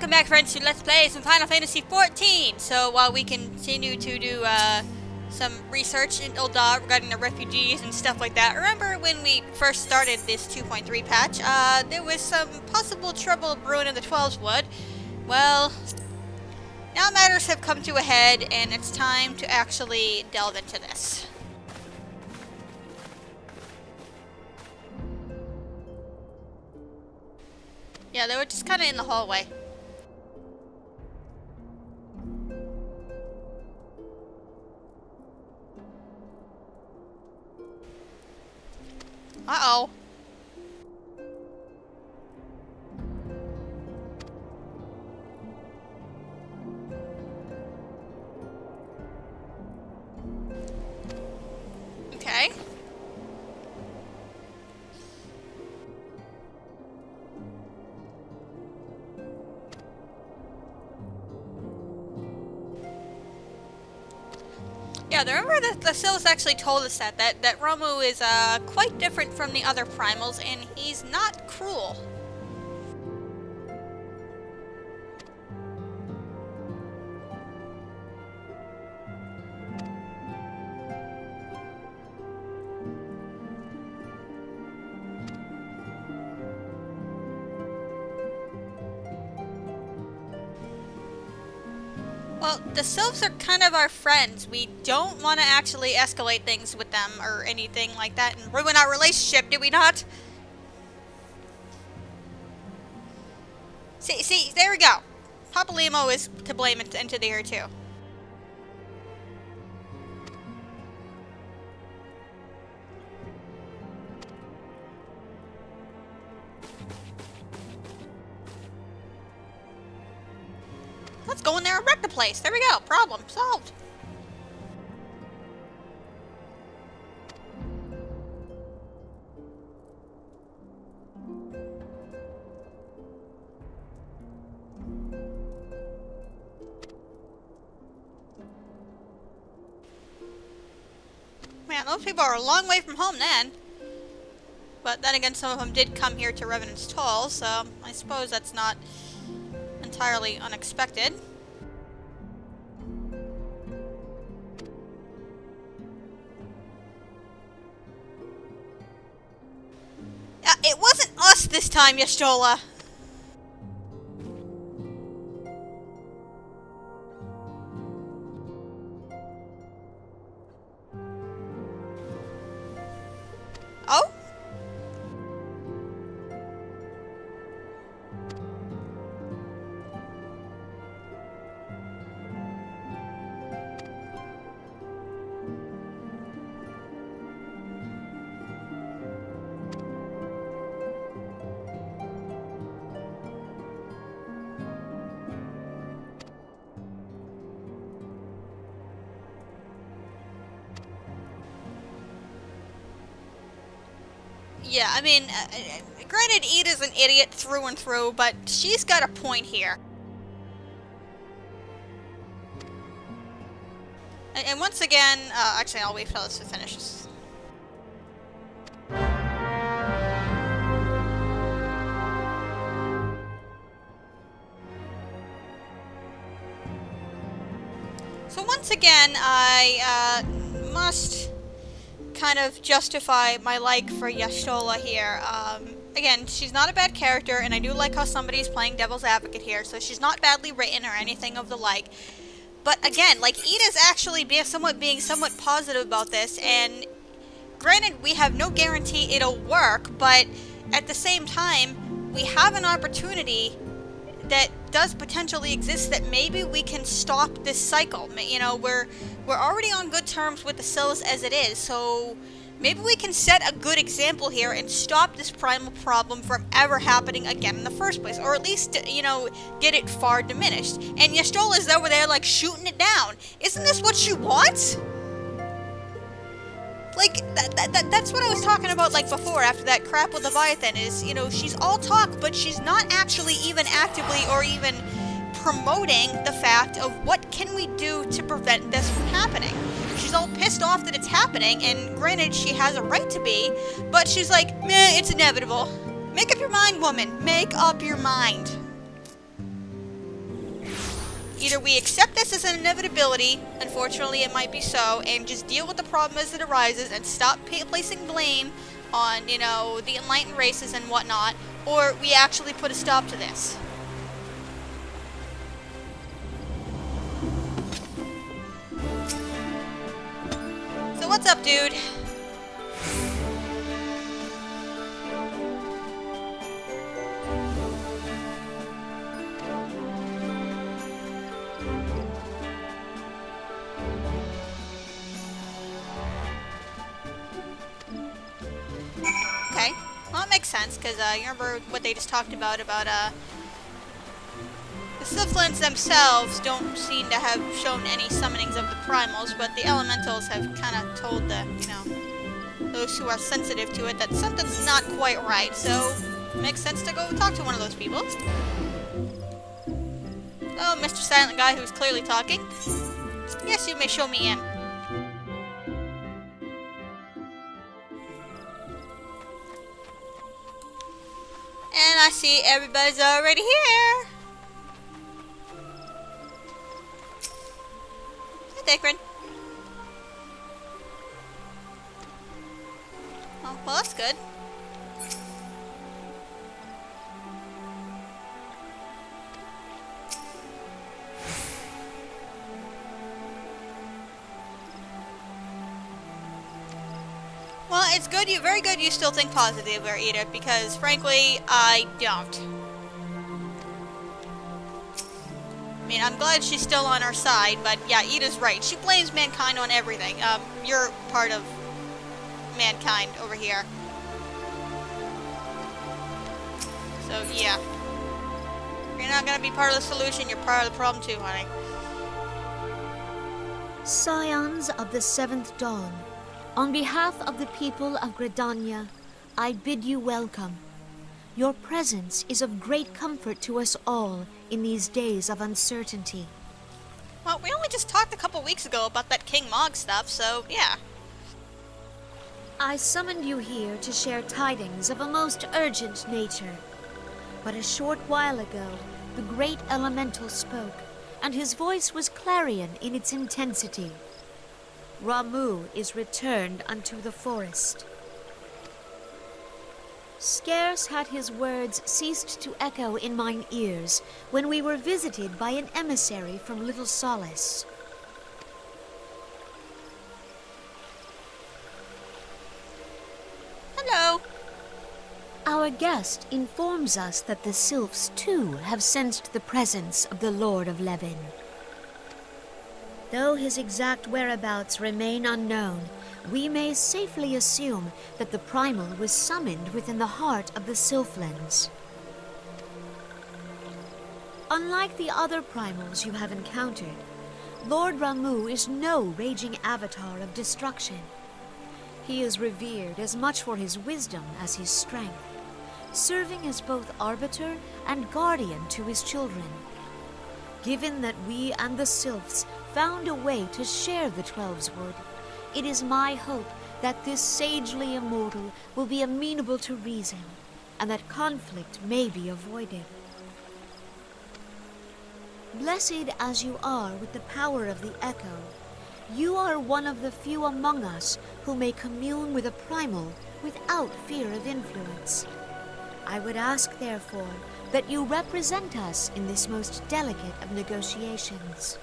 welcome back friends to Let's Play some Final Fantasy XIV. So while we continue to do some research in Ul'dah regarding the refugees and stuff like that, remember when we first started this 2.3 patch, there was some possible trouble brewing in the Twelveswood. Well, now matters have come to a head and it's time to actually delve into this. Yeah, they were just kind of in the hallway. Uh-oh. Okay. Yeah, remember that the Sylphs actually told us that Romu is quite different from the other Primals, and he's not cruel. Well, the Sylphs are kind of our friends. We don't want to actually escalate things with them or anything like that and ruin our relationship, do we not? See, there we go. Papa Limo is to blame into the air too. Let's go in there and wreck the place. There we go. Problem solved. Man, those people are a long way from home then. But then again, some of them did come here to Revenant's Toll, so I suppose that's not entirely unexpected. It wasn't us this time, Y'shtola. Oh? Yeah, I mean, granted, Ida's an idiot through and through, but she's got a point here. And once again, actually, I'll wait for this to finish. So once again, I must kind of justify my like for Y'shtola here. Again, she's not a bad character, and I do like how somebody's playing devil's advocate here, so she's not badly written or anything of the like. But again, like, Ida's actually being somewhat positive about this, and granted, we have no guarantee it'll work, but at the same time, we have an opportunity that does potentially exist that maybe we can stop this cycle. You know, we're already on good terms with the Sylphs as it is, so maybe we can set a good example here and stop this primal problem from ever happening again in the first place, or at least, you know, get it far diminished. And Y'shtola's over there, like, shooting it down. Isn't this what she wants? Like, that's what I was talking about, like, before, after that crap with Leviathan, is, you know, she's all talk, but she's not actually even actively or even promoting the fact of what can we do to prevent this from happening. She's all pissed off that it's happening, and granted, she has a right to be, but she's like, meh, it's inevitable. Make up your mind, woman. Make up your mind. Either we accept this as an inevitability, unfortunately it might be so, and just deal with the problem as it arises and stop placing blame on, you know, the enlightened races and whatnot, or we actually put a stop to this. So what's up, dude? Okay, well, that makes sense, because you remember what they just talked about the Sylphlands themselves don't seem to have shown any summonings of the Primals, but the Elementals have kind of told the, you know, those who are sensitive to it that something's not quite right, so it makes sense to go talk to one of those people. Oh, Mr. Silent Guy who's clearly talking. Yes, you may show me in. And I see everybody's already here. Hey, Dacron. Oh, well, that's good. Well, it's good. Very good you still think positive, Edith, because frankly, I don't. I mean, I'm glad she's still on our side, but yeah, Ida's right. She blames mankind on everything. You're part of mankind over here. So, yeah. You're not gonna be part of the solution, you're part of the problem too, honey. Scions of the 7th Dawn, on behalf of the people of Gridania, I bid you welcome. Your presence is of great comfort to us all in these days of uncertainty. Well, we only just talked a couple weeks ago about that King Mog stuff, so yeah. I summoned you here to share tidings of a most urgent nature. But a short while ago, the great elemental spoke, and his voice was clarion in its intensity. Ramuh is returned unto the forest. Scarce had his words ceased to echo in mine ears when we were visited by an emissary from Little Solace. Hello. Our guest informs us that the Sylphs too have sensed the presence of the Lord of Levin. Though his exact whereabouts remain unknown, we may safely assume that the Primal was summoned within the heart of the Sylphlands. Unlike the other Primals you have encountered, Lord Ramuh is no raging avatar of destruction. He is revered as much for his wisdom as his strength, serving as both arbiter and guardian to his children. Given that we and the Sylphs found a way to share the Twelveswood, it is my hope that this sagely immortal will be amenable to reason, and that conflict may be avoided. Blessed as you are with the power of the Echo, you are one of the few among us who may commune with a Primal without fear of influence. I would ask, therefore, that you represent us in this most delicate of negotiations.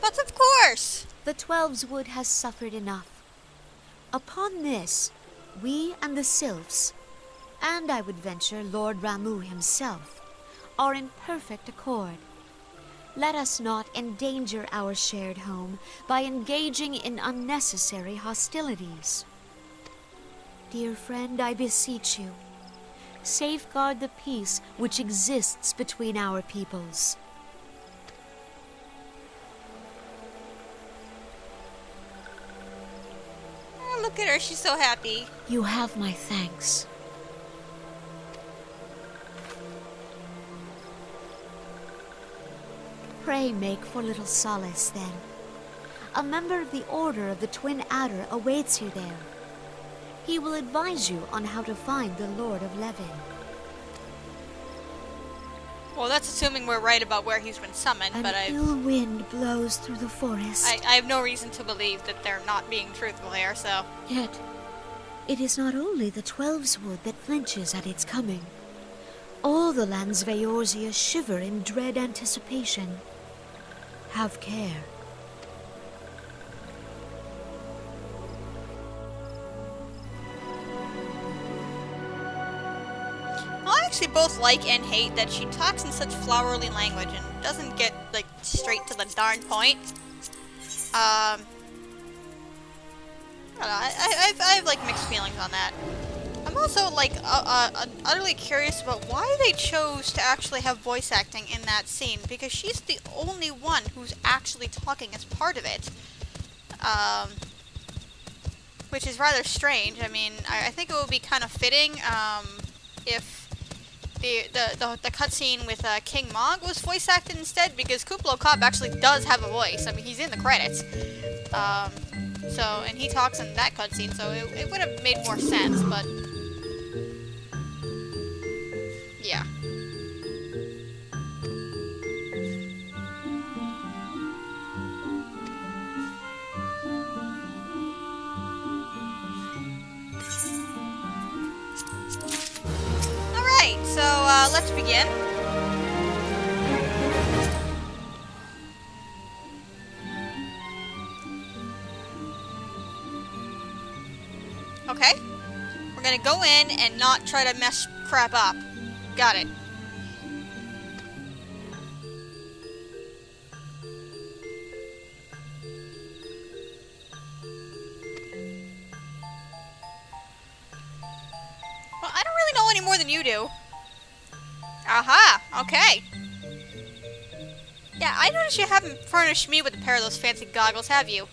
But of course! The Twelveswood has suffered enough. Upon this, we and the Sylphs, and I would venture Lord Ramuh himself, are in perfect accord. Let us not endanger our shared home by engaging in unnecessary hostilities. Dear friend, I beseech you, safeguard the peace which exists between our peoples. Oh, look at her, she's so happy. You have my thanks. Pray make for Little Solace, then. A member of the Order of the Twin Adder awaits you there. He will advise you on how to find the Lord of Levin. Well, that's assuming we're right about where he's been summoned, but An ill wind blows through the forest. I have no reason to believe that they're not being truthful here, so... Yet, it is not only the Twelveswood that flinches at its coming. All the lands of Eorzea shiver in dread anticipation. Have care. I actually both like and hate that she talks in such flowery language and doesn't get, like, straight to the darn point. I don't know, I have, like, mixed feelings on that. I'm also, like, utterly curious about why they chose to actually have voice acting in that scene, because she's the only one who's actually talking as part of it. Which is rather strange. I mean, I think it would be kind of fitting, if the cutscene with King Mog was voice acted instead, because Kuplo Kopp actually does have a voice. I mean, he's in the credits. And he talks in that cutscene, so it would have made more sense, but... yeah. Alright, so, let's begin. Okay. We're gonna go in and not try to mess crap up. Got it. Well, I don't really know any more than you do. Aha, okay. Yeah, I noticed you haven't furnished me with a pair of those fancy goggles, have you?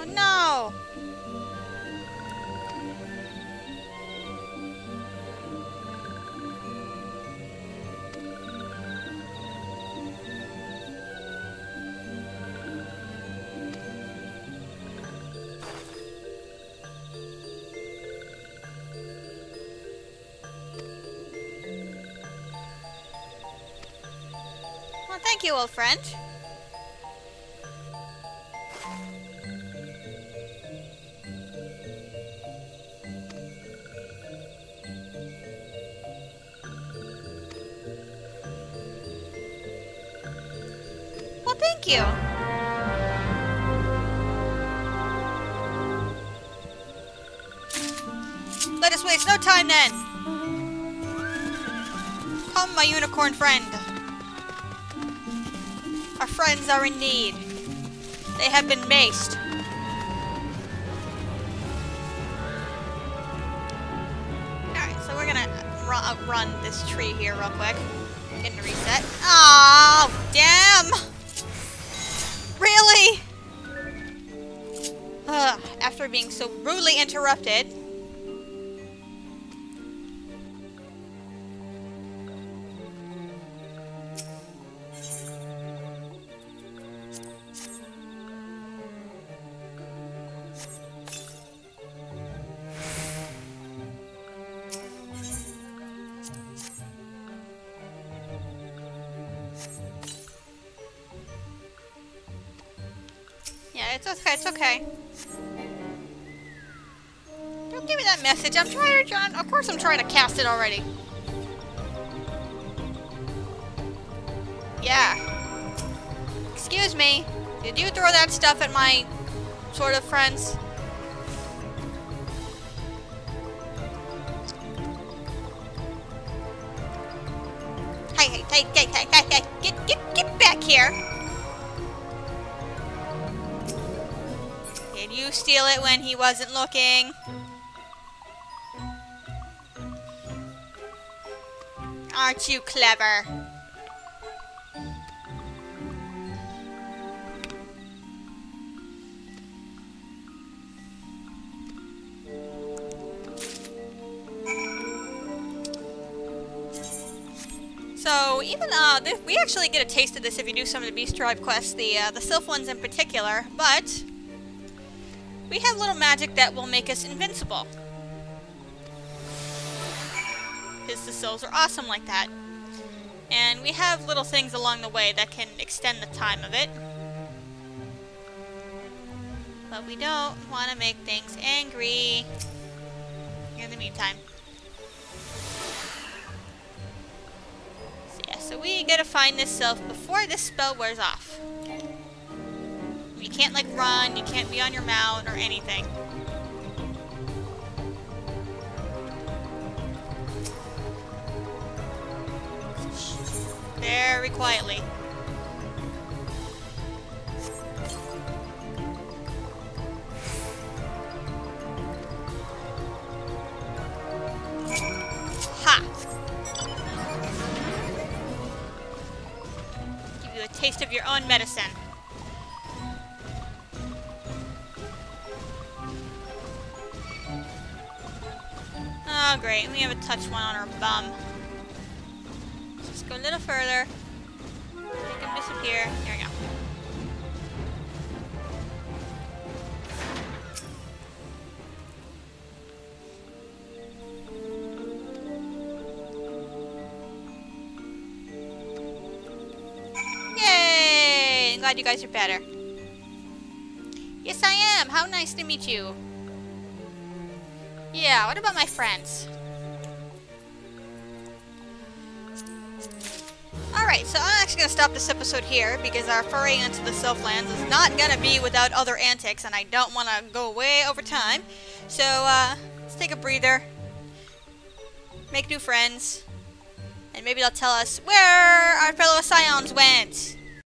No! Well, thank you, old friend. Well, thank you. Let us waste no time then. Come, my unicorn friend. Our friends are in need. They have been maced. Alright, so we're gonna outrun this tree here real quick. Getting a reset. Oh, damn! Really? After being so rudely interrupted. Yeah, it's okay, it's okay. Don't give me that message. I'm trying to, of course I'm trying to cast it already. Yeah. Excuse me. Did you throw that stuff at my sort of friends? Hey, get back here. Did you steal it when he wasn't looking? Aren't you clever? So even we actually get a taste of this if you do some of the Beast Tribe quests, the Sylphlands in particular, but we have little magic that will make us invincible. Because the Sylphs are awesome like that. And we have little things along the way that can extend the time of it. But we don't want to make things angry in the meantime. So yeah, so we gotta find this Sylph before this spell wears off. You can't like run, you can't be on your mount or anything. Very quietly. Ha! Give you a taste of your own medicine. Oh great, we have a touch one on our bum. Let's go a little further. Make him disappear. There we go. Yay! I'm glad you guys are better. Yes, I am. How nice to meet you. Yeah, what about my friends? Alright, so I'm actually going to stop this episode here because our foray into the Sylphlands is not going to be without other antics, and I don't want to go way over time. So, let's take a breather, make new friends, and maybe they'll tell us where our fellow Scions went.